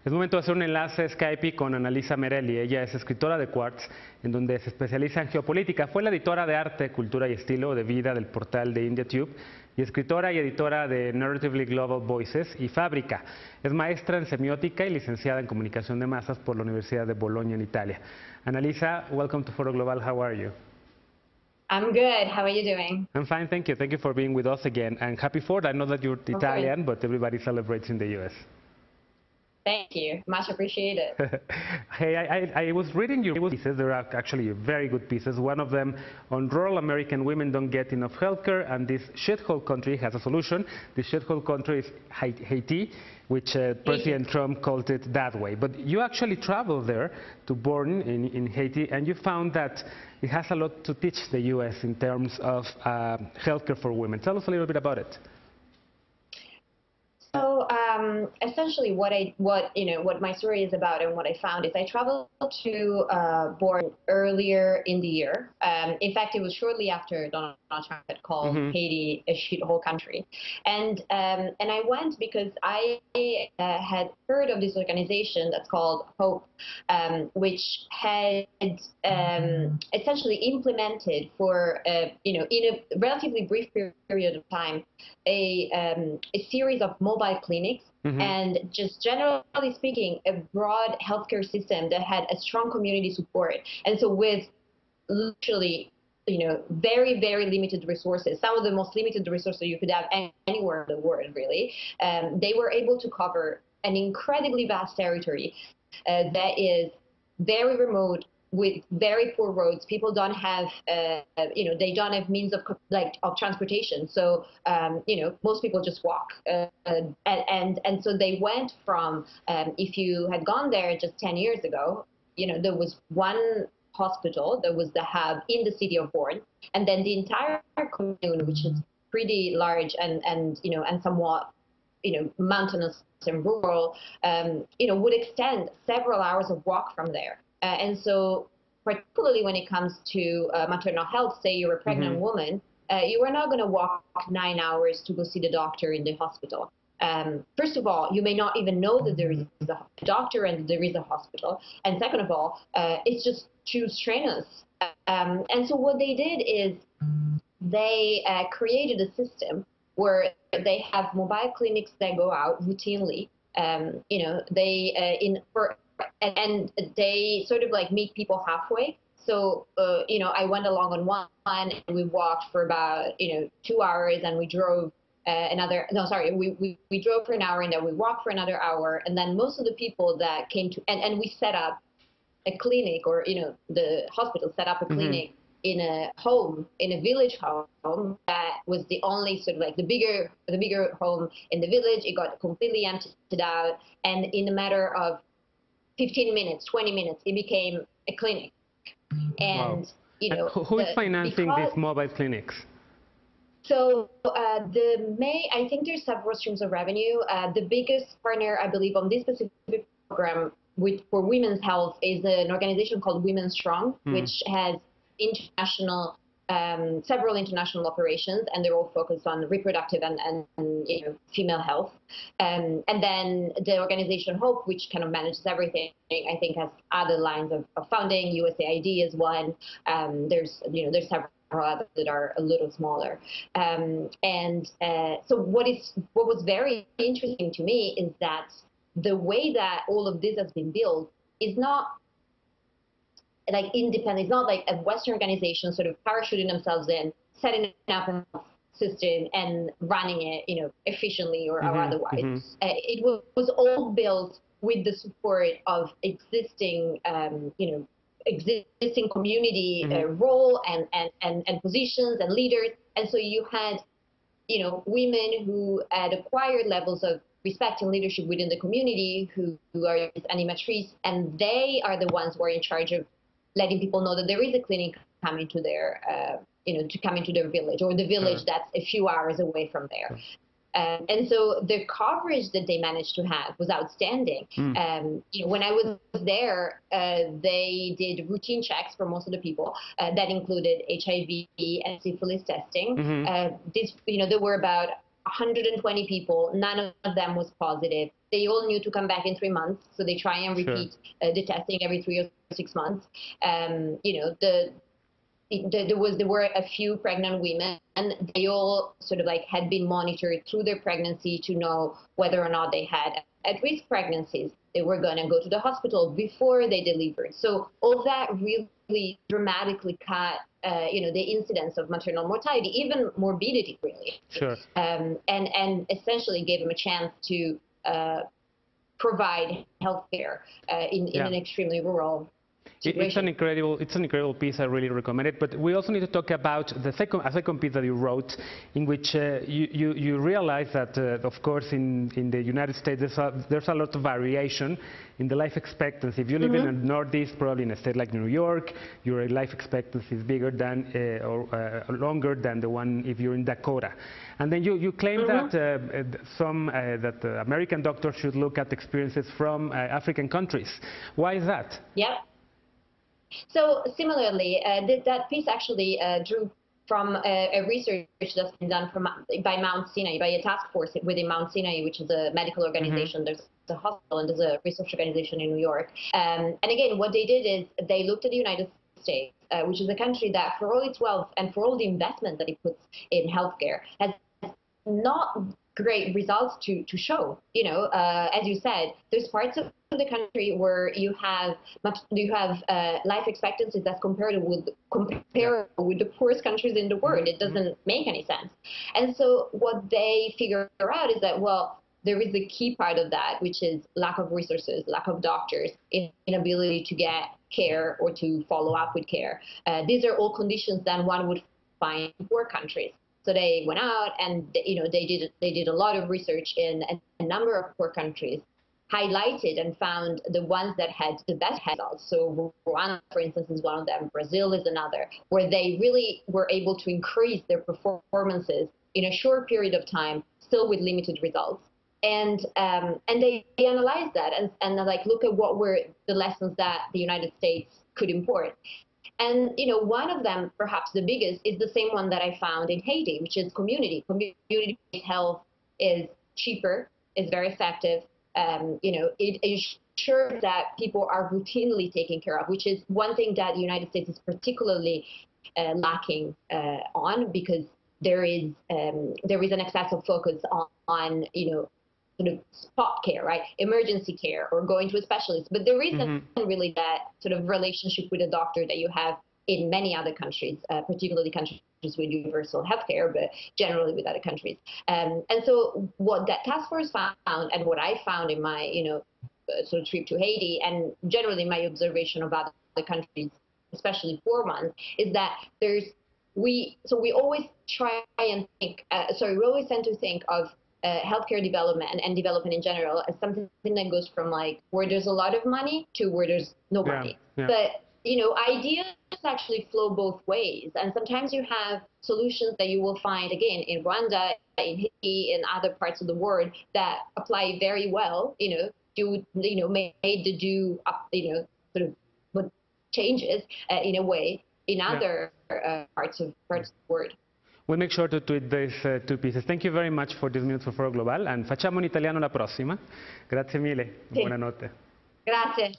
Es momento de hacer un enlace Skype con Annalisa Merelli. Ella es escritora de Quartz, en donde se especializa en geopolítica. Fue la editora de arte, cultura y estilo de vida del portal de IndiaTube y escritora y editora de Narratively Global Voices y Fábrica. Es maestra en semiótica y licenciada en comunicación de masas por la Universidad de Bologna en Italia. Annalisa, welcome to Foro Global. How are you? I'm good. How are you doing? I'm fine, thank you. Thank you for being with us again. And happy 4th. I know that you're Italian, but everybody celebrates in the US. Thank you. Much appreciated. Hey, I was reading your pieces. There are actually very good pieces. One of them on rural American women don't get enough healthcare, and this shithole country has a solution. The shithole country is Haiti, which President Trump called it that way. But you actually traveled there to born in Haiti, and you found that it has a lot to teach the U.S. in terms of healthcare for women. Tell us a little bit about it. So essentially, what my story is about and what I found is I traveled to Born earlier in the year. In fact, it was shortly after Donald Trump had called Haiti a shithole country, and I went because I had heard of this organization that's called Hope, which had essentially implemented for in a relatively brief period of time a series of mobile clinics and just generally speaking a broad healthcare system that had a strong community support. And so with literally very, very limited resources, some of the most limited resources you could have anywhere in the world, really, they were able to cover an incredibly vast territory that is very remote, with very poor roads. People don't have, they don't have means of transportation. So, most people just walk. And so they went from, if you had gone there just 10 years ago, there was one hospital that was the hub in the city of Born, and then the entire commune, which is pretty large and somewhat, mountainous and rural, would extend several hours of walk from there. And so particularly when it comes to maternal health, say you're a pregnant woman, you are not going to walk 9 hours to go see the doctor in the hospital. First of all, you may not even know that there is a doctor and there is a hospital. And second of all, it's just too strenuous. And so what they did is they created a system where they have mobile clinics that go out routinely. And they sort of like meet people halfway. So, I went along on one and we walked for about, 2 hours, and we drove we drove for an hour and then we walked for another hour. And then most of the people that came to, and we set up a clinic, or, the hospital set up a clinic in a home, in a village home that was the only sort of like the bigger home in the village. It got completely emptied out. And in a matter of 15 minutes, 20 minutes, it became a clinic. And, who is financing these mobile clinics? So I think there's several streams of revenue. The biggest partner, I believe, on this specific program for women's health is an organization called Women Strong, which has several international operations, and they're all focused on reproductive and female health. And then the organization Hope, which kind of manages everything, I think has other lines of funding. USAID is one. There's several others that are a little smaller. So what was very interesting to me is that the way that all of this has been built is not like independent. It's not like a Western organization sort of parachuting themselves in, setting up a system and running it, efficiently or otherwise. It was all built with the support of existing, existing community role and positions and leaders. And so you had, women who had acquired levels of respect and leadership within the community who are animatrices, and they are the ones who are in charge of letting people know that there is a clinic coming to their, to come into their village, or the village that's a few hours away from there. And so the coverage that they managed to have was outstanding. When I was there, they did routine checks for most of the people. That included HIV and syphilis testing. There were about 120 people, none of them was positive. They all knew to come back in 3 months, so they try and repeat the testing every 3 or 6 months. There were a few pregnant women, and they all sort of like had been monitored through their pregnancy to know whether or not they had at-risk pregnancies. They were going to go to the hospital before they delivered. So all that really dramatically cut, the incidence of maternal mortality, even morbidity, really. Sure. And essentially gave them a chance to provide healthcare in an extremely rural. It's an incredible piece. I really recommend it. But we also need to talk about a second piece that you wrote, in which you realize that, of course, in the United States, there's a lot of variation in the life expectancy. If you live in the Northeast, probably in a state like New York, your life expectancy is bigger than or longer than the one if you're in Dakota. And then you claim that that American doctors should look at experiences from African countries. Why is that? Yep. So similarly, that piece actually drew from a research that's been done by Mount Sinai, by a task force within Mount Sinai, which is a medical organization. There's a hospital and there's a research organization in New York. And again, what they did is they looked at the United States, which is a country that, for all its wealth and for all the investment that it puts in healthcare, has not great results to show. As you said, there's parts of the country where you have life expectancies that's comparable with the poorest countries in the world. It doesn't make any sense. And so what they figure out is that, well, there is a key part of that, which is lack of resources, lack of doctors, inability to get care or to follow up with care. These are all conditions that one would find in poor countries. So they went out and they did a lot of research in a number of poor countries, highlighted and found the ones that had the best results. So Rwanda, for instance, is one of them. Brazil is another, where they really were able to increase their performances in a short period of time, still with limited results. And they analyzed that and like look at what were the lessons that the United States could import. And, one of them, perhaps the biggest, is the same one that I found in Haiti, which is community. Community health is cheaper, is very effective. It ensures that people are routinely taken care of, which is one thing that the United States is particularly lacking on, because there is an excessive focus on sort of spot care, right? Emergency care or going to a specialist. But there isn't really that sort of relationship with a doctor that you have in many other countries, particularly countries with universal healthcare, but generally with other countries. And so what that task force found, and what I found in my, sort of trip to Haiti, and generally my observation of other countries, especially poor ones, is that we always try and think, we always tend to think of healthcare development and development in general as something that goes from like where there's a lot of money to where there's no money. But ideas actually flow both ways, and sometimes you have solutions that you will find again in Rwanda, in Haiti, in other parts of the world that apply very well. Made to do sort of what changes in a way in other parts of the world. We'll make sure to tweet these two pieces. Thank you very much for this Minute for Foro Global, and facciamo in italiano la prossima. Grazie mille. Sì. Buonanotte. Grazie.